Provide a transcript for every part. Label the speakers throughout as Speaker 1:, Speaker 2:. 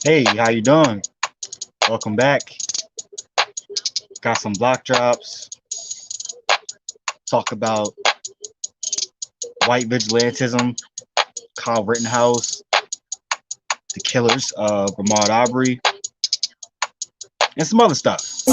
Speaker 1: Hey, how you doing? Welcome back. Got some block drops. Talk about white vigilantism, Kyle Rittenhouse, the killers of Ahmaud Arbery, and some other stuff.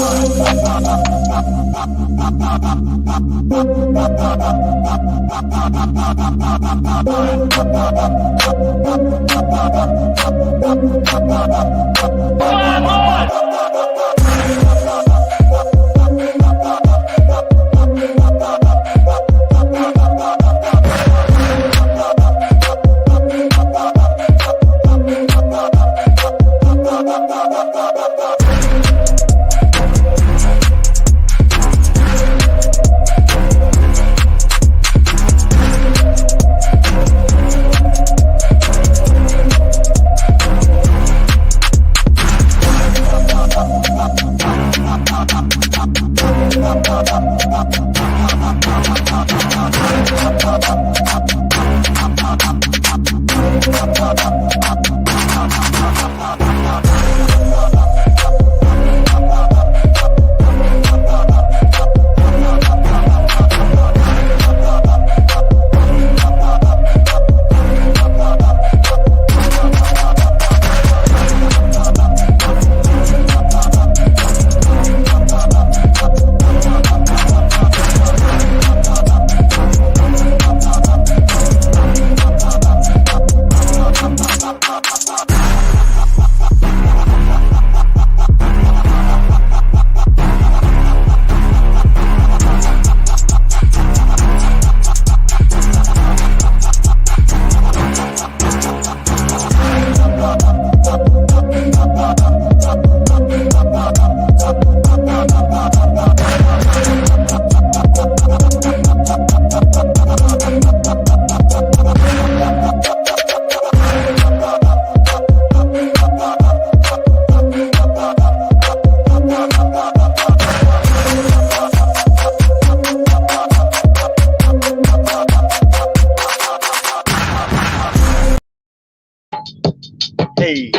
Speaker 1: Hey,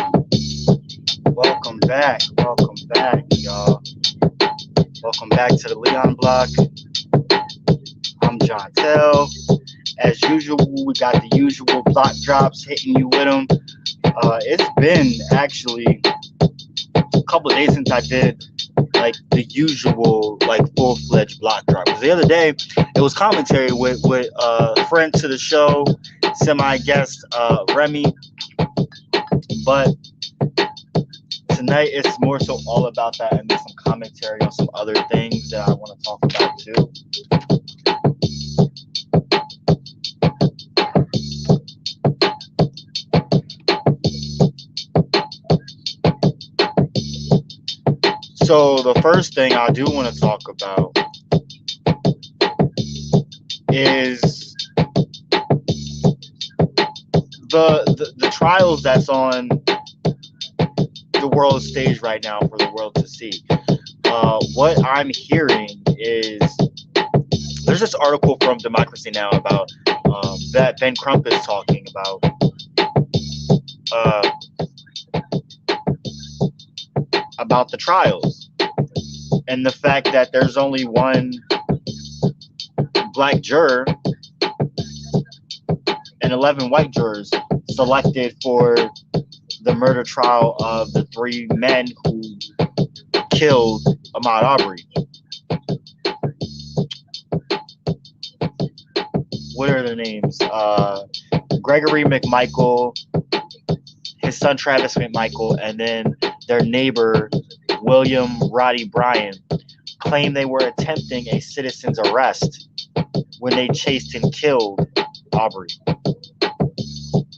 Speaker 1: welcome back. Welcome back, y'all. Welcome back to the Leon Block. I'm John Tell. As usual, we got the usual block drops hitting you with them. It's been actually a couple of days since I did like the usual like full-fledged block drop. 'Cause the other day it was commentary with a friend to the show, semi-guest Remy. But tonight it's more so all about that and some commentary on some other things that I want to talk about too. So the first thing I do want to talk about is the trials that's on the world stage right now for the world to see. What I'm hearing is there's this article from Democracy Now! That Ben Crump is talking about the trials and the fact that there's only one black juror and 11 white jurors selected for the murder trial of the three men who killed Ahmaud Arbery. What are their names? Gregory McMichael, his son Travis McMichael, and then their neighbor William Roddy Bryan claimed they were attempting a citizen's arrest when they chased and killed Arbery.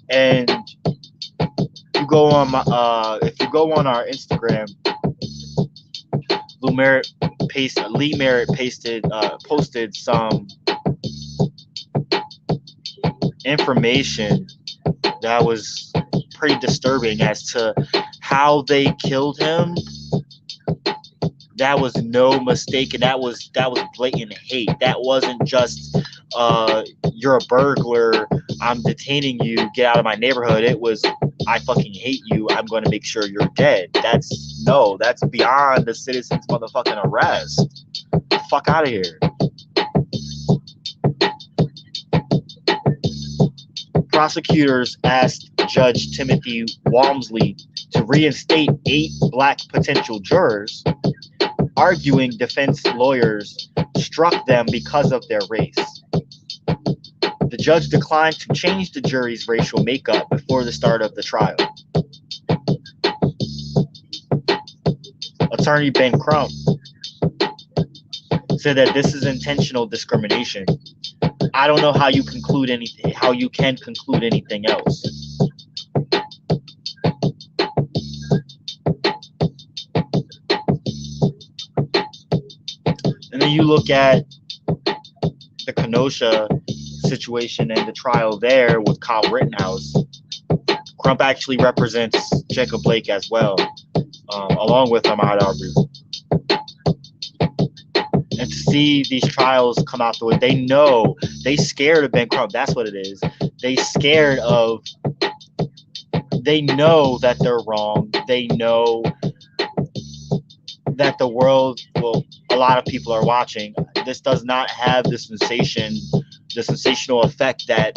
Speaker 1: And you go on if you go on our Instagram, Lee Merritt posted some information that was pretty disturbing as to how they killed him. That was no mistake, and that was blatant hate. That wasn't just you're a burglar, I'm detaining you, get out of my neighborhood. It was, I fucking hate you, I'm going to make sure you're dead. That's beyond the citizen's motherfucking arrest. Fuck out of here. Prosecutors asked Judge Timothy Walmsley to reinstate 8 black potential jurors, arguing defense lawyers struck them because of their race. The judge declined to change the jury's racial makeup before the start of the trial. Attorney Ben Crump said that this is intentional discrimination. I don't know how you conclude anything, how you can conclude anything else. And then you look at the Kenosha situation and the trial there with Kyle Rittenhouse. Crump actually represents Jacob Blake as well, along with Ahmaud Arbery. And to see these trials come out the way they know, they scared of Ben Crump. That's what it is. They know that they're wrong. They know that the world, well, a lot of people are watching. This does not have the sensational effect that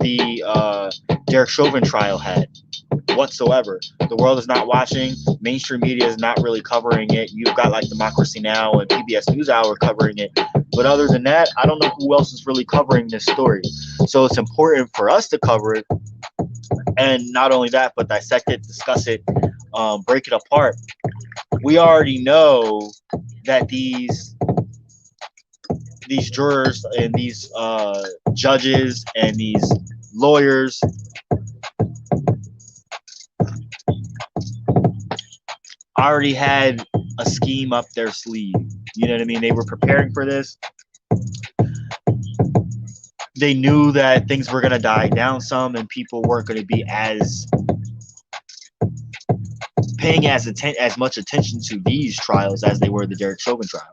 Speaker 1: the Derek Chauvin trial had whatsoever. The world is not watching. Mainstream media is not really covering it. You've got like Democracy Now! And PBS NewsHour covering it. But other than that, I don't know who else is really covering this story. So it's important for us to cover it. And not only that, but dissect it, discuss it, break it apart. We already know that these jurors and these judges and these lawyers already had a scheme up their sleeve. You know what I mean? They were preparing for this. They knew that things were going to die down some and people weren't going to be paying as much attention to these trials as they were the Derek Chauvin trial.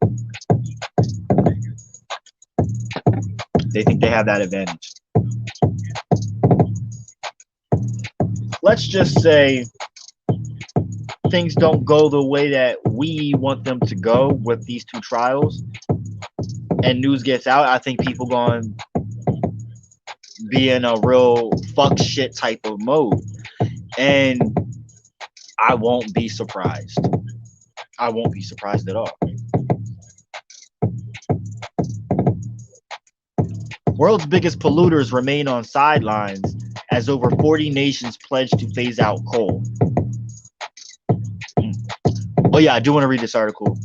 Speaker 1: They think they have that advantage. Let's just say things don't go the way that we want them to go with these 2 trials and news gets out. I think people going to be in a real fuck shit type of mode. And I won't be surprised. I won't be surprised at all. World's biggest polluters remain on sidelines as over 40 nations pledge to phase out coal. Oh yeah, I do want to read this article.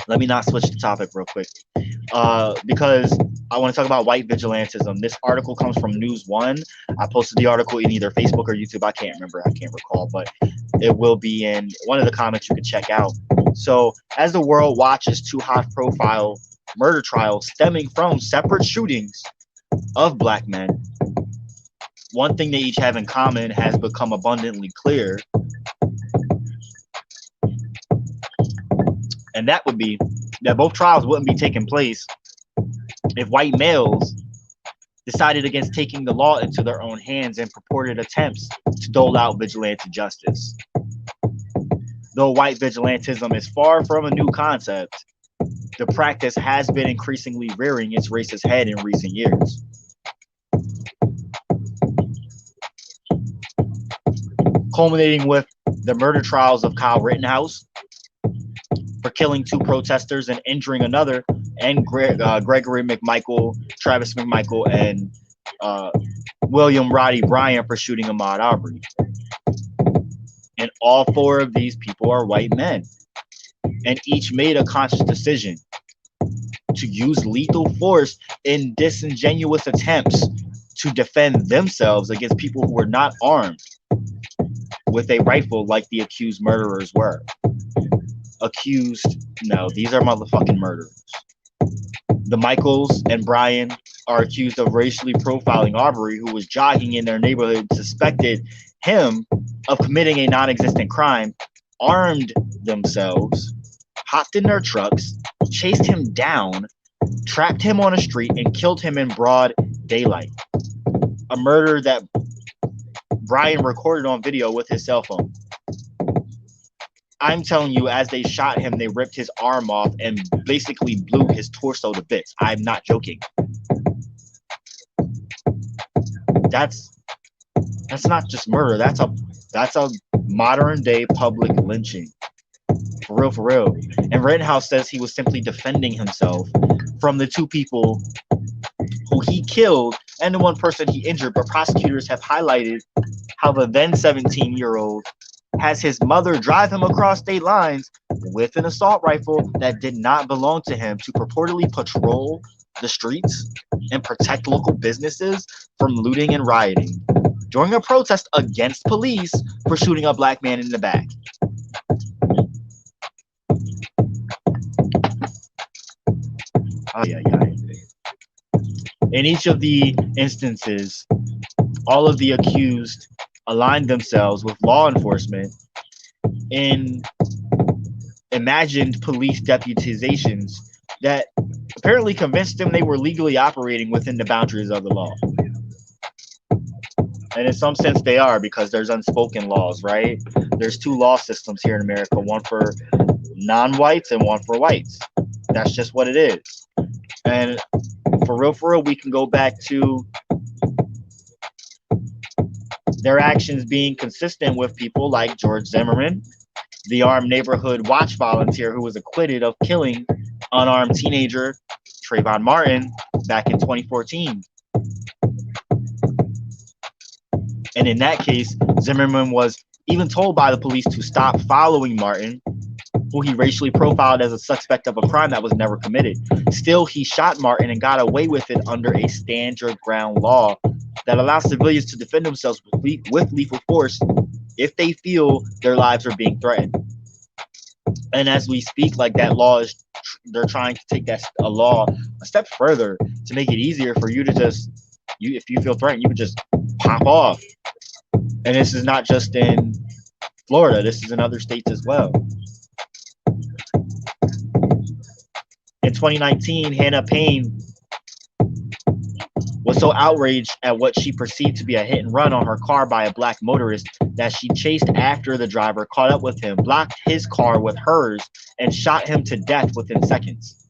Speaker 1: Let me not switch the topic real quick. Because I want to talk about white vigilantism. This article comes from News One. I posted the article in either Facebook or YouTube. I can't remember. I can't recall, but it will be in one of the comments you can check out. So as the world watches 2 high-profile murder trials stemming from separate shootings of black men, one thing they each have in common has become abundantly clear. And that would be that both trials wouldn't be taking place if white males decided against taking the law into their own hands in purported attempts to dole out vigilante justice. Though white vigilantism is far from a new concept, the practice has been increasingly rearing its racist head in recent years. Culminating with the murder trials of Kyle Rittenhouse for killing 2 protesters and injuring another, and Gregory McMichael, Travis McMichael, and William Roddy Bryant for shooting Ahmaud Arbery. And all 4 of these people are white men. And each made a conscious decision to use lethal force in disingenuous attempts to defend themselves against people who were not armed with a rifle like the accused murderers were. No, these are motherfucking murderers. The Michaels and Bryan are accused of racially profiling Arbery, who was jogging in their neighborhood, suspected him of committing a non-existent crime, armed themselves, hopped in their trucks, chased him down, trapped him on a street, and killed him in broad daylight. A murder that Brian recorded on video with his cell phone. I'm telling you, as they shot him, they ripped his arm off and basically blew his torso to bits. I'm not joking. That's not just murder. That's a modern day public lynching. For real, for real. And Rittenhouse says he was simply defending himself from the two people who he killed and the one person he injured. But prosecutors have highlighted how the then 17-year-old has his mother drive him across state lines with an assault rifle that did not belong to him to purportedly patrol the streets and protect local businesses from looting and rioting during a protest against police for shooting a black man in the back. In each of the instances, all of the accused aligned themselves with law enforcement in imagined police deputizations that apparently convinced them they were legally operating within the boundaries of the law. And in some sense they are, because there's unspoken laws, right? There's two law systems here in America, one for non-whites and one for whites. That's just what it is. And for real, we can go back to their actions being consistent with people like George Zimmerman, the armed neighborhood watch volunteer who was acquitted of killing unarmed teenager Trayvon Martin back in 2014. And in that case, Zimmerman was even told by the police to stop following Martin, who he racially profiled as a suspect of a crime that was never committed. Still, he shot Martin and got away with it under a stand your ground law that allows civilians to defend themselves with lethal force if they feel their lives are being threatened. And as we speak, like, that law is, they're trying to take a law a step further to make it easier for you to just, if you feel threatened, you can just pop off. And this is not just in Florida, this is in other states as well. In 2019, Hannah Payne was so outraged at what she perceived to be a hit and run on her car by a black motorist that she chased after the driver, caught up with him, blocked his car with hers, and shot him to death within seconds.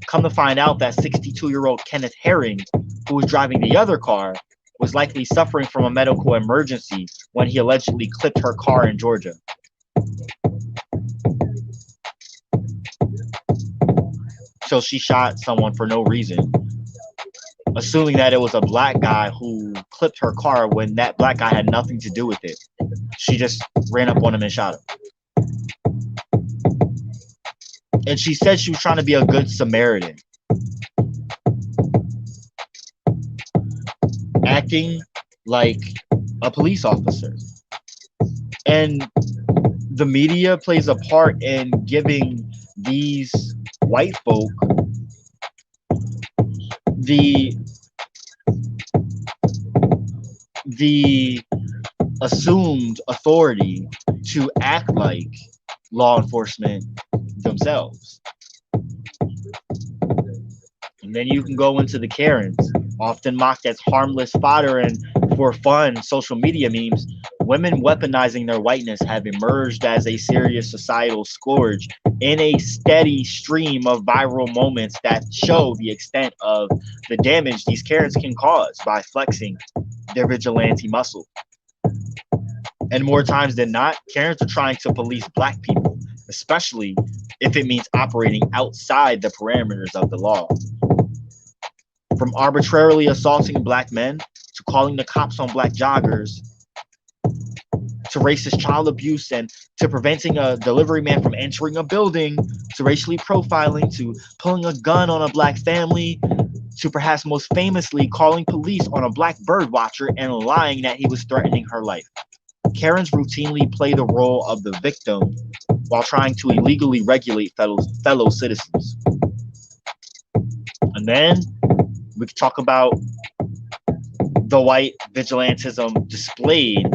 Speaker 1: Come to find out that 62-year-old Kenneth Herring, who was driving the other car, was likely suffering from a medical emergency when he allegedly clipped her car in Georgia. So she shot someone for no reason, assuming that it was a black guy who clipped her car when that black guy had nothing to do with it. She just ran up on him and shot him. And she said she was trying to be a good Samaritan, acting like a police officer. And the media plays a part in giving these white folk the assumed authority to act like law enforcement themselves. And then you can go into the Karens, often mocked as harmless fodder and for fun social media memes. Women weaponizing their whiteness have emerged as a serious societal scourge in a steady stream of viral moments that show the extent of the damage these Karens can cause by flexing their vigilante muscle. And more times than not, Karens are trying to police black people, especially if it means operating outside the parameters of the law. From arbitrarily assaulting black men to calling the cops on black joggers, to racist child abuse, and to preventing a delivery man from entering a building, to racially profiling, to pulling a gun on a black family, to perhaps most famously calling police on a black bird watcher and lying that he was threatening her life. Karens routinely play the role of the victim while trying to illegally regulate fellow citizens. And then we could talk about the white vigilantism displayed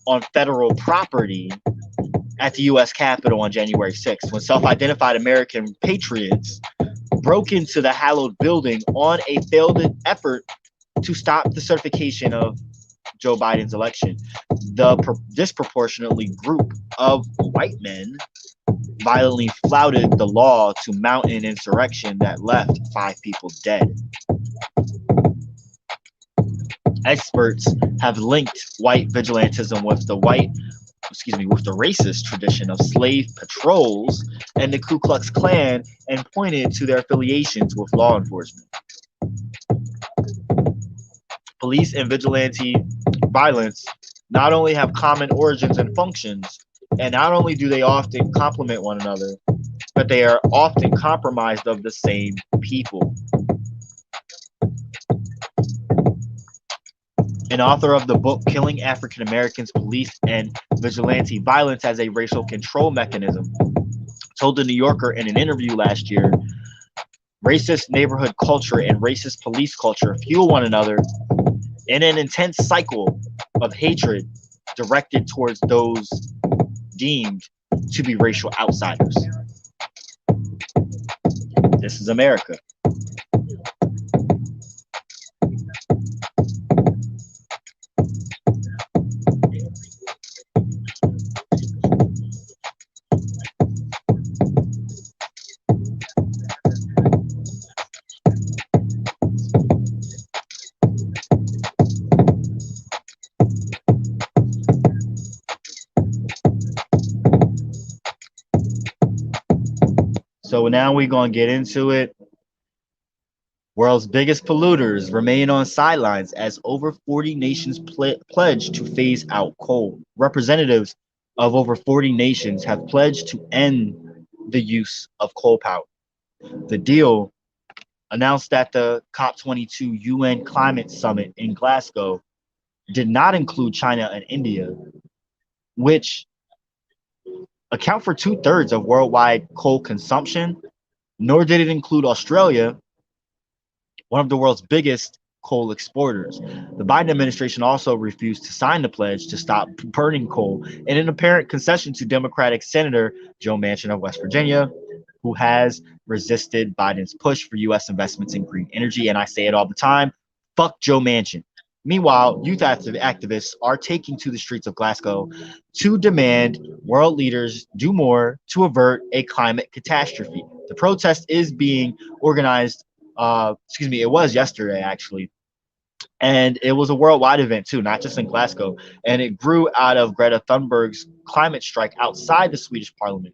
Speaker 1: on federal property at the U.S. Capitol on January 6th, when self-identified American patriots broke into the hallowed building on a failed effort to stop the certification of Joe Biden's election. The disproportionately group of white men violently flouted the law to mount an insurrection that left 5 people dead. Experts have linked white vigilantism with the racist tradition of slave patrols and the Ku Klux Klan and pointed to their affiliations with law enforcement. Police and vigilante violence not only have common origins and functions, and not only do they often complement one another, but they are often compromised of the same people. An author of the book Killing African Americans, Police and Vigilante Violence as a Racial Control Mechanism told The New Yorker in an interview last year, racist neighborhood culture and racist police culture fuel one another in an intense cycle of hatred directed towards those deemed to be racial outsiders. This is America. So now we're going to get into it. World's biggest polluters remain on sidelines as over 40 nations pledge to phase out coal. Representatives of over 40 nations have pledged to end the use of coal power. The deal, announced at the COP22 UN Climate Summit in Glasgow, did not include China and India, which account for 2/3 of worldwide coal consumption, nor did it include Australia, one of the world's biggest coal exporters. The Biden administration also refused to sign the pledge to stop burning coal in an apparent concession to Democratic Senator Joe Manchin of West Virginia, who has resisted Biden's push for U.S. investments in green energy. And I say it all the time, fuck Joe Manchin. Meanwhile, youth activists are taking to the streets of Glasgow to demand world leaders do more to avert a climate catastrophe. The protest is being organized, it was yesterday actually, and it was a worldwide event too, not just in Glasgow, and it grew out of Greta Thunberg's climate strike outside the Swedish parliament.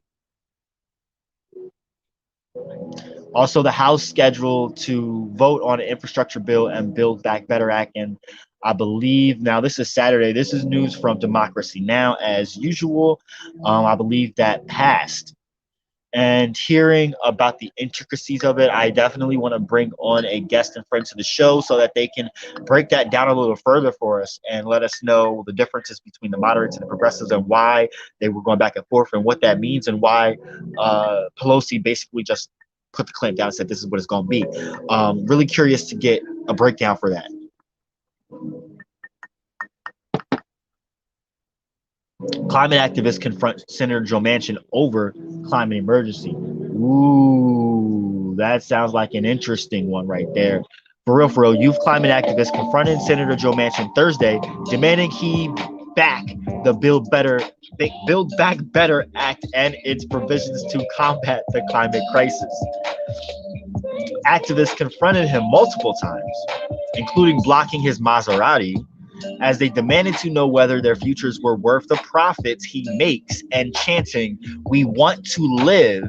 Speaker 1: Also, the House scheduled to vote on an infrastructure bill and Build Back Better Act. And I believe now this is Saturday. This is news from Democracy Now! As usual. I believe that passed. And hearing about the intricacies of it, I definitely want to bring on a guest and friend to the show so that they can break that down a little further for us and let us know the differences between the moderates and the progressives and why they were going back and forth and what that means and why Pelosi basically just put the clamp down and said this is what it's going to be. Really curious to get a breakdown for that. Climate activists confront Senator Joe Manchin over climate emergency. Ooh, that sounds like an interesting one right there. For real, youth climate activists confronted Senator Joe Manchin Thursday, demanding he back the Build Back Better Act and its provisions to combat the climate crisis. Activists confronted him multiple times, including blocking his Maserati, as they demanded to know whether their futures were worth the profits he makes and chanting, "We want to live,"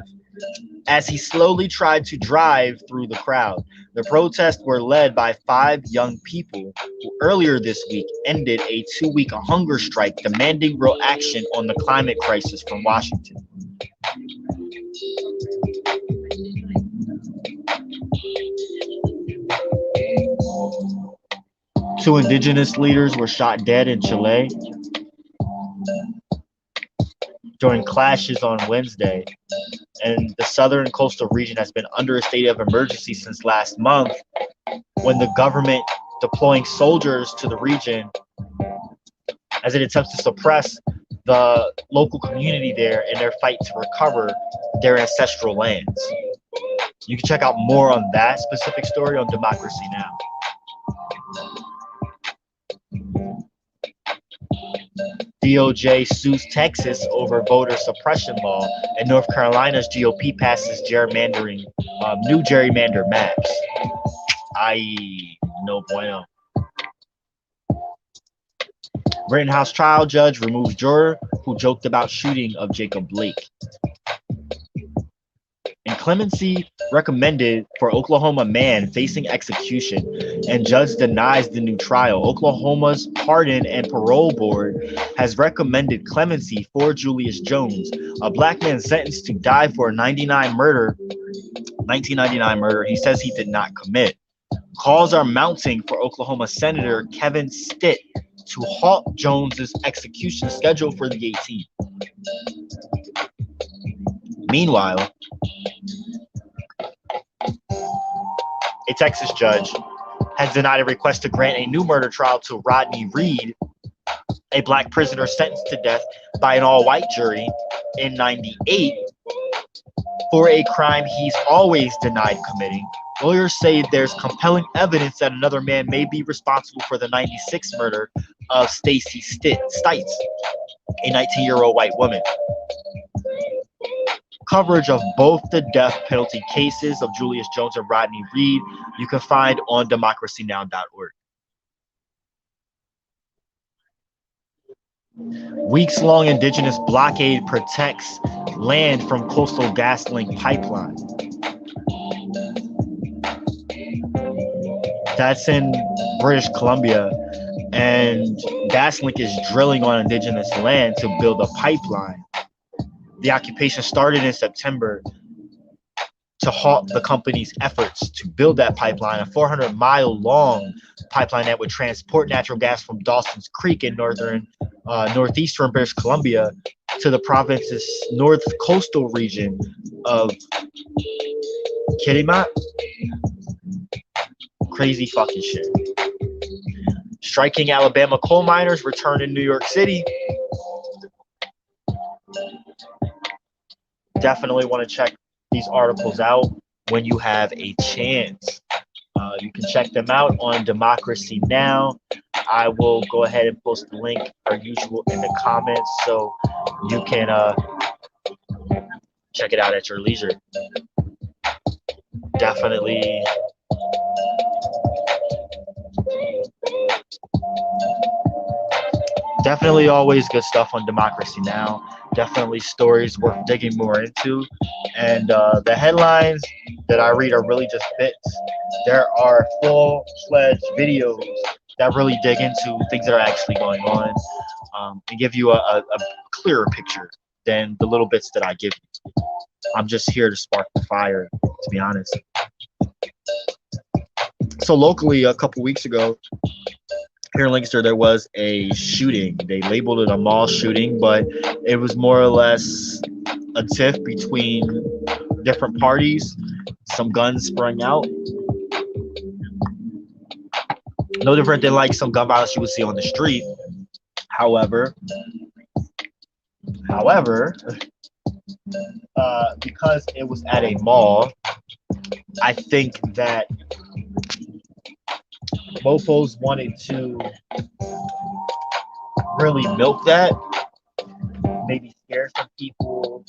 Speaker 1: as he slowly tried to drive through the crowd. The protests were led by 5 young people who earlier this week ended a 2-week hunger strike demanding real action on the climate crisis from Washington. Two indigenous leaders were shot dead in Chile during clashes on Wednesday, and the southern coastal region has been under a state of emergency since last month, when the government deploying soldiers to the region as it attempts to suppress the local community there in their fight to recover their ancestral lands. You can check out more on that specific story on Democracy Now! DOJ sues Texas over voter suppression law, and North Carolina's GOP passes new gerrymander maps. No bueno. Rittenhouse trial judge removes juror who joked about shooting of Jacob Blake. And clemency recommended for Oklahoma man facing execution, and judge denies the new trial. Oklahoma's Pardon and Parole Board has recommended clemency for Julius Jones, a black man sentenced to die for a 1999 murder he says he did not commit. Calls are mounting for Oklahoma Senator Kevin Stitt to halt Jones's execution scheduled for the 18th. Meanwhile, a Texas judge has denied a request to grant a new murder trial to Rodney Reed, a black prisoner sentenced to death by an all-white jury in '98 for a crime he's always denied committing. Lawyers say there's compelling evidence that another man may be responsible for the '96 murder of Stacy Stites, a 19-year-old white woman. Coverage of both the death penalty cases of Julius Jones and Rodney Reed you can find on democracynow.org. Weeks-long indigenous blockade protects land from Coastal GasLink pipeline. That's in British Columbia, and GasLink is drilling on indigenous land to build a pipeline. The occupation started in September to halt the company's efforts to build that pipeline, a 400-mile-long pipeline that would transport natural gas from Dawson's Creek in northeastern British Columbia to the province's north coastal region of Kitimat. Crazy fucking shit. Striking Alabama coal miners return in New York City. Definitely want to check these articles out when you have a chance. You can check them out on Democracy Now! I will go ahead and post the link, as usual, in the comments, so you can check it out at your leisure. Definitely. Definitely always good stuff on Democracy Now! Definitely stories worth digging more into. And the headlines that I read are really just bits. There are full-fledged videos that really dig into things that are actually going on and give you a clearer picture than the little bits that I give you. I'm just here to spark the fire, to be honest. So locally, a couple weeks ago, here in Lancaster, there was a shooting. They labeled it a mall shooting, but it was more or less a tiff between different parties. Some guns sprang out. No different than like some gun violence you would see on the street. However, because it was at a mall, I think that mofos wanted to really milk that, maybe scare some people,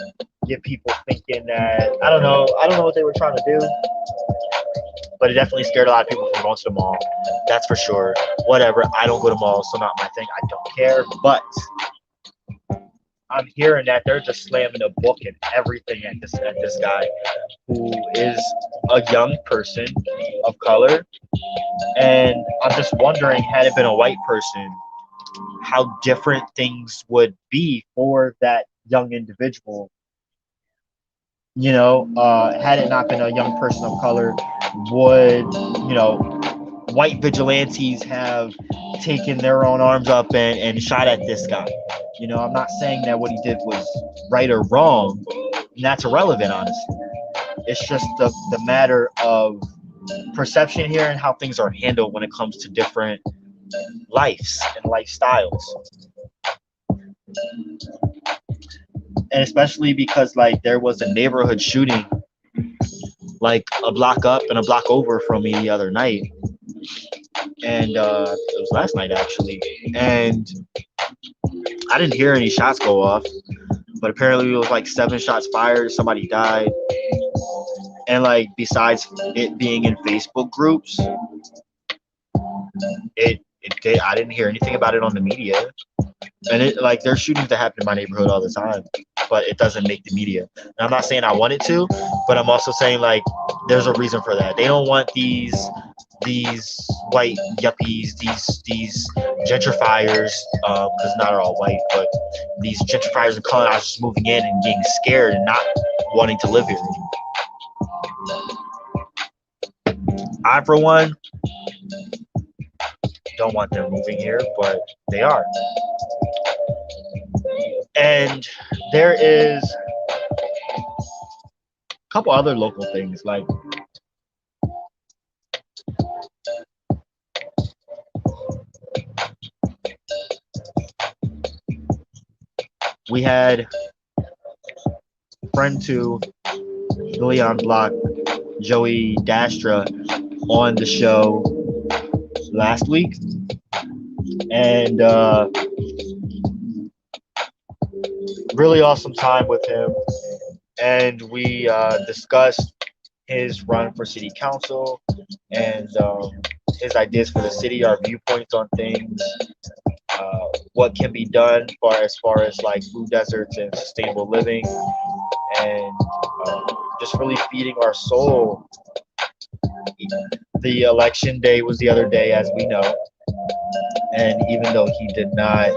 Speaker 1: get people thinking that I don't know what they were trying to do, but it definitely scared a lot of people from going to the mall. That's for sure. Whatever. I don't go to malls, so not my thing. I don't care. But I'm hearing that they're just slamming a book and everything at this guy, who is a young person of color. And I'm just wondering, had it been a white person, how different things would be for that young individual. You know, had it not been a young person of color, would, you know, white vigilantes have taken their own arms up and shot at this guy? You know, I'm not saying that what he did was right or wrong, and that's irrelevant, honestly. It's just the matter of perception here and how things are handled when it comes to different lives and lifestyles. And especially because, like, there was a neighborhood shooting like a block up and a block over from me the other night, and it was last night actually, and I didn't hear any shots go off, but apparently it was like 7 shots fired, somebody died, and like besides it being in Facebook groups, I didn't hear anything about it on the media. And it like there's shootings that happen in my neighborhood all the time, but it doesn't make the media. And I'm not saying I want it to, but I'm also saying like there's a reason for that. They don't want these white yuppies, these gentrifiers, because not all white, but these gentrifiers and colonizers moving in and getting scared and not wanting to live here. I, for one, don't want them moving here, but they are. And there is a couple other local things like we had friend to the Leon Block, Joey Dastra, on the show last week, and really awesome time with him, and we discussed his run for city council and his ideas for the city, our viewpoints on things, what can be done as far as like food deserts and sustainable living, and just really feeding our soul. The election day was the other day, as we know, and even though he did not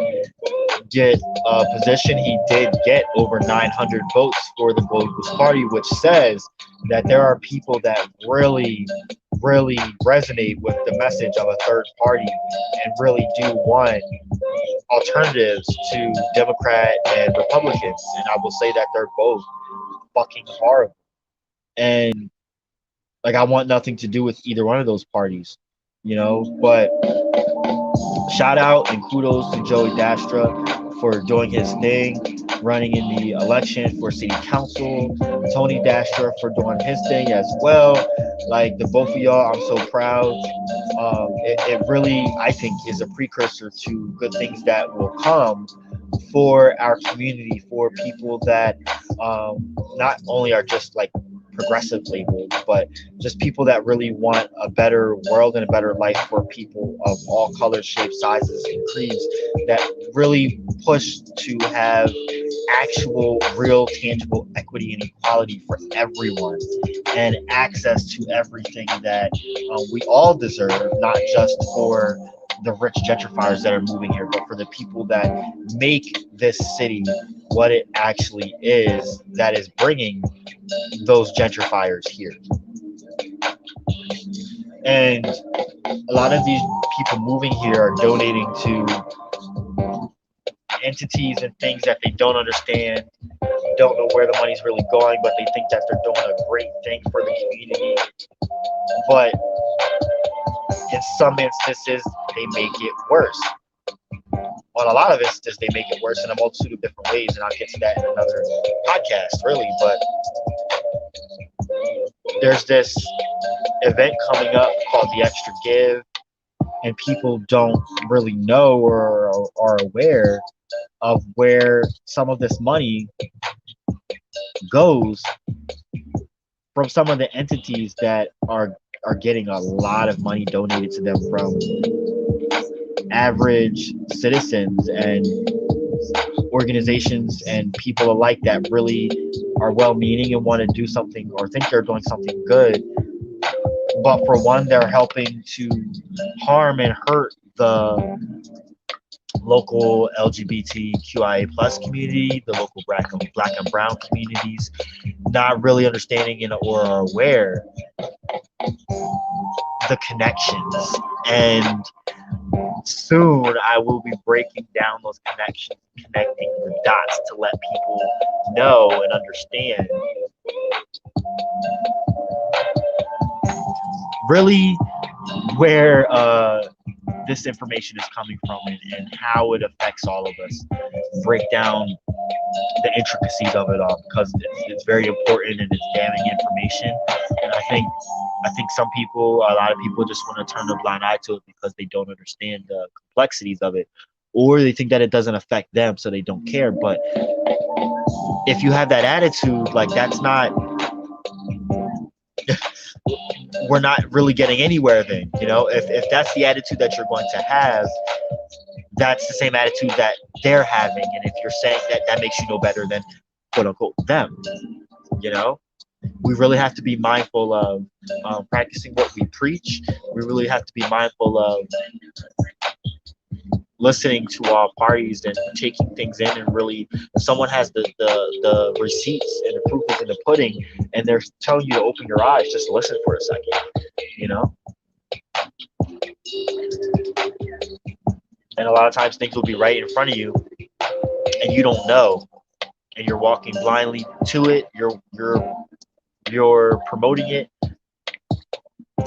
Speaker 1: get a position, he did get over 900 votes for the Gold Goose Party, which says that there are people that really resonate with the message of a third party and really do want alternatives to Democrat and Republicans. And I will say that they're both fucking horrible. And like I want nothing to do with either one of those parties, but shout out and kudos to Joey Dastra for doing his thing, running in the election for city council. Tony Dastra for doing his thing as well. Like the both of y'all, I'm so proud. It really, I think, is a precursor to good things that will come for our community, for people that not only are just like progressive labeled, but just people that really want a better world and a better life for people of all colors, shapes, sizes, and creeds, that really push to have actual, real, tangible equity and equality for everyone and access to everything that we all deserve, not just for the rich gentrifiers that are moving here, but for the people that make this city what it actually is, that is bringing those gentrifiers here. And a lot of these people moving here are donating to entities and things that they don't understand, don't know where the money's really going, but they think that they're doing a great thing for the community. But in some instances, they make it worse. On a lot of instances, they make it worse in a multitude of different ways, and I'll get to that in another podcast, really. But there's this event coming up called The Extra Give, and people don't really know or are aware of where some of this money goes from some of the entities that are getting a lot of money donated to them from average citizens and organizations and people alike that really are well-meaning and want to do something or think they're doing something good, but for one, they're helping to harm and hurt the local LGBTQIA plus community, the local black and brown communities, not really understanding or aware the connections. And soon I will be breaking down those connections, connecting the dots to let people know and understand really where this information is coming from and how it affects all of us. Break down the intricacies of it all, because it's very important and it's damning information. And
Speaker 2: And I think a lot of people just want to turn a blind eye to it because they don't understand the complexities of it, or they think that it doesn't affect them, so they don't care. But if you have that attitude, like that's not, we're not really getting anywhere. Then if that's the attitude that you're going to have, that's the same attitude that they're having. And if you're saying that that makes you no better than quote unquote them, you know we really have to be mindful of practicing what we preach. We really have to be mindful of listening to all parties and taking things in, and really, if someone has the receipts and the proof is in the pudding and they're telling you to open your eyes, just listen for a second, you know and a lot of times things will be right in front of you and you don't know, and you're walking blindly to it. You're promoting it,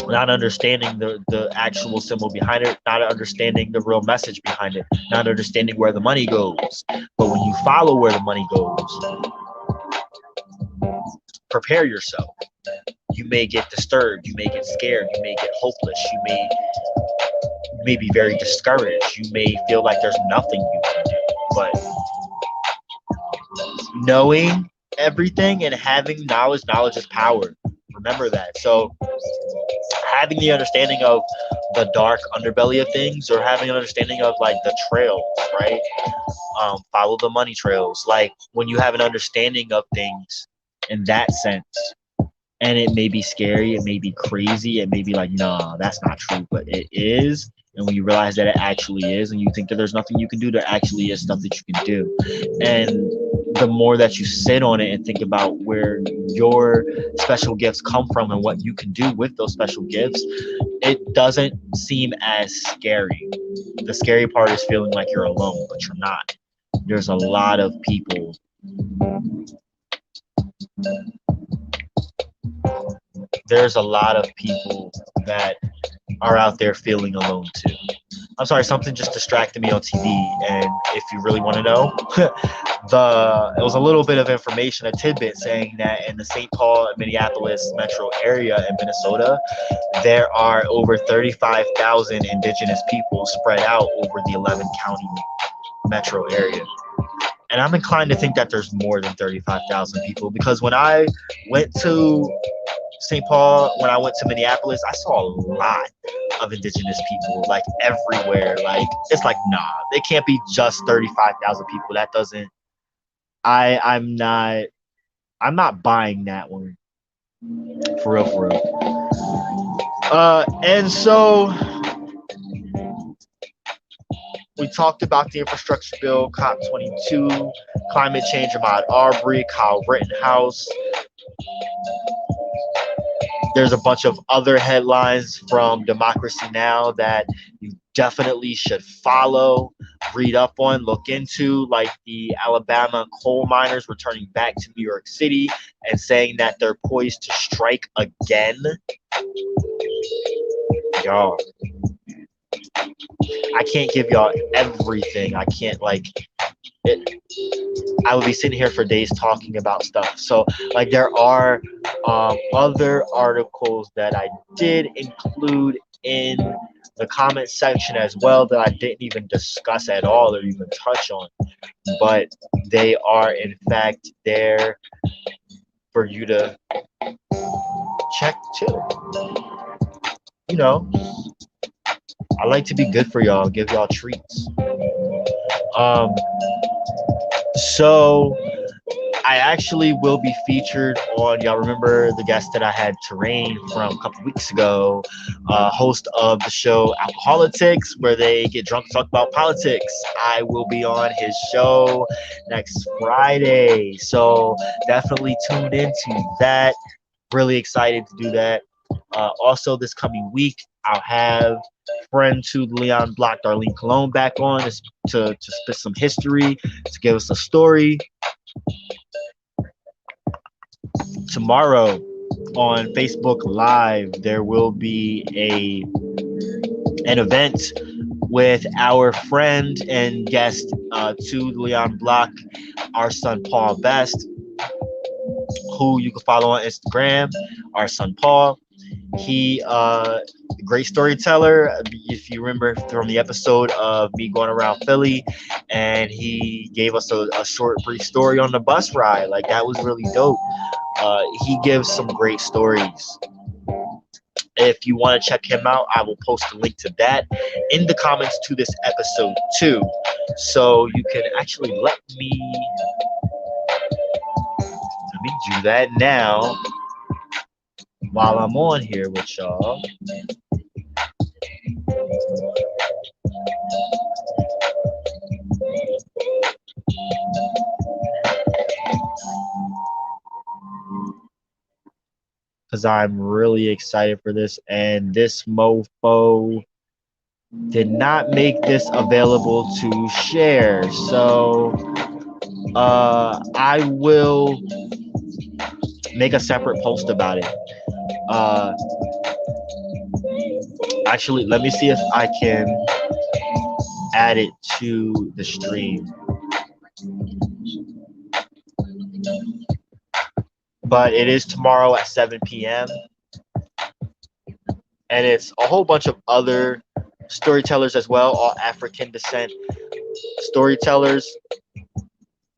Speaker 2: not understanding the actual symbol behind it, not understanding the real message behind it, not understanding where the money goes. But when you follow where the money goes, prepare yourself. You may get disturbed, you may get scared, you may get hopeless, you may be very discouraged, you may feel like there's nothing you can do. But knowing everything and having knowledge is power. Remember that. So having the understanding of the dark underbelly of things, or having an understanding of like the trails, right? Follow the money trails. Like when you have an understanding of things in that sense, and it may be scary, it may be crazy, it may be like, nah, that's not true, but it is. And when you realize that it actually is, and you think that there's nothing you can do, there actually is stuff that you can do. And the more that you sit on it and think about where your special gifts come from and what you can do with those special gifts, it doesn't seem as scary. The scary part is feeling like you're alone, but you're not. There's a lot of people. There's a lot of people that are out there feeling alone too. I'm sorry, something just distracted me on TV, and if you really want to know, it was a little bit of information, a tidbit saying that in the St. Paul and Minneapolis metro area in Minnesota, there are over 35,000 indigenous people spread out over the 11 county metro area. And I'm inclined to think that there's more than 35,000 people, because when I went to St. Paul, when I went to Minneapolis, I saw a lot of indigenous people, like everywhere. Like it's like, nah, it can't be just 35,000 people. That doesn't. I'm not buying that one, for real, for real. And so we talked about the infrastructure bill, COP22, climate change, Ahmaud Arbery, Kyle Rittenhouse. There's a bunch of other headlines from Democracy Now! That you definitely should follow, read up on, look into, like the Alabama coal miners returning back to New York City and saying that they're poised to strike again. Y'all, I can't give y'all everything. I can't, like, it. I would be sitting here for days talking about stuff. So, like, there are other articles that I did include in the comment section as well that I didn't even discuss at all or even touch on. But they are, in fact, there for you to check too. You know, I like to be good for y'all, give y'all treats. So I actually will be featured on, y'all remember the guest that I had, Terrain, from a couple weeks ago, host of the show Alcoholics, where they get drunk and talk about politics. I will be on his show next Friday, so definitely tune into that. Really excited to do that. Also, this coming week, I'll have friend to Leon Block, Darlene Colon, back on to spit some history, to give us a story. Tomorrow on Facebook Live, there will be an event with our friend and guest to Leon Block, our son Paul Best, who you can follow on Instagram. our son Paul. He great storyteller. If you remember from the episode of me going around Philly, and he gave us a short brief story on the bus ride, like that was really dope. He gives some great stories. If you want to check him out, I will post a link to that in the comments to this episode too. So you can actually let me do that now while I'm on here with y'all. Because I'm really excited for this, and this mofo did not make this available to share. So I will make a separate post about it. Actually, let me see if I can add it to the stream. But it is tomorrow at 7 p.m. And it's a whole bunch of other storytellers as well, all African descent storytellers.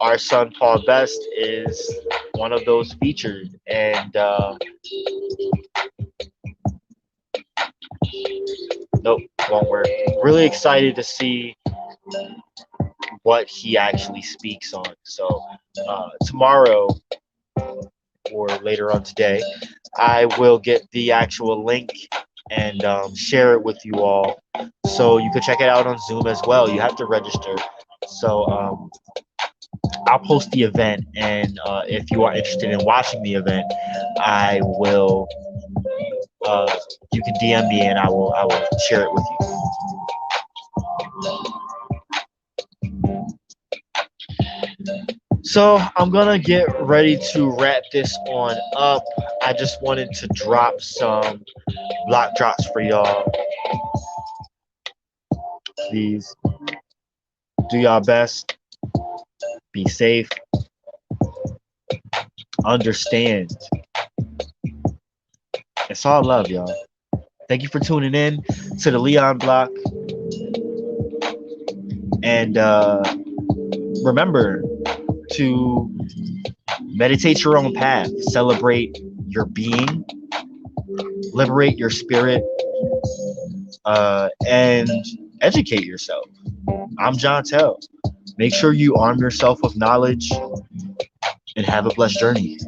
Speaker 2: Our son Paul Best is one of those featured, and nope, won't work. Really excited to see what he actually speaks on. So tomorrow or later on today, I will get the actual link and share it with you all, so you can check it out on Zoom as well. You have to register. So I'll post the event, and if you are interested in watching the event, I will. You can DM me, and I will share it with you. So I'm gonna get ready to wrap this on up. I just wanted to drop some block drops for y'all. Please do y'all best. Be safe. Understand. It's all love, y'all. Thank you for tuning in to the Leon Block. And remember to meditate your own path. Celebrate your being. Liberate your spirit. And educate yourself. I'm John Tell. Make sure you arm yourself with knowledge and have a blessed journey.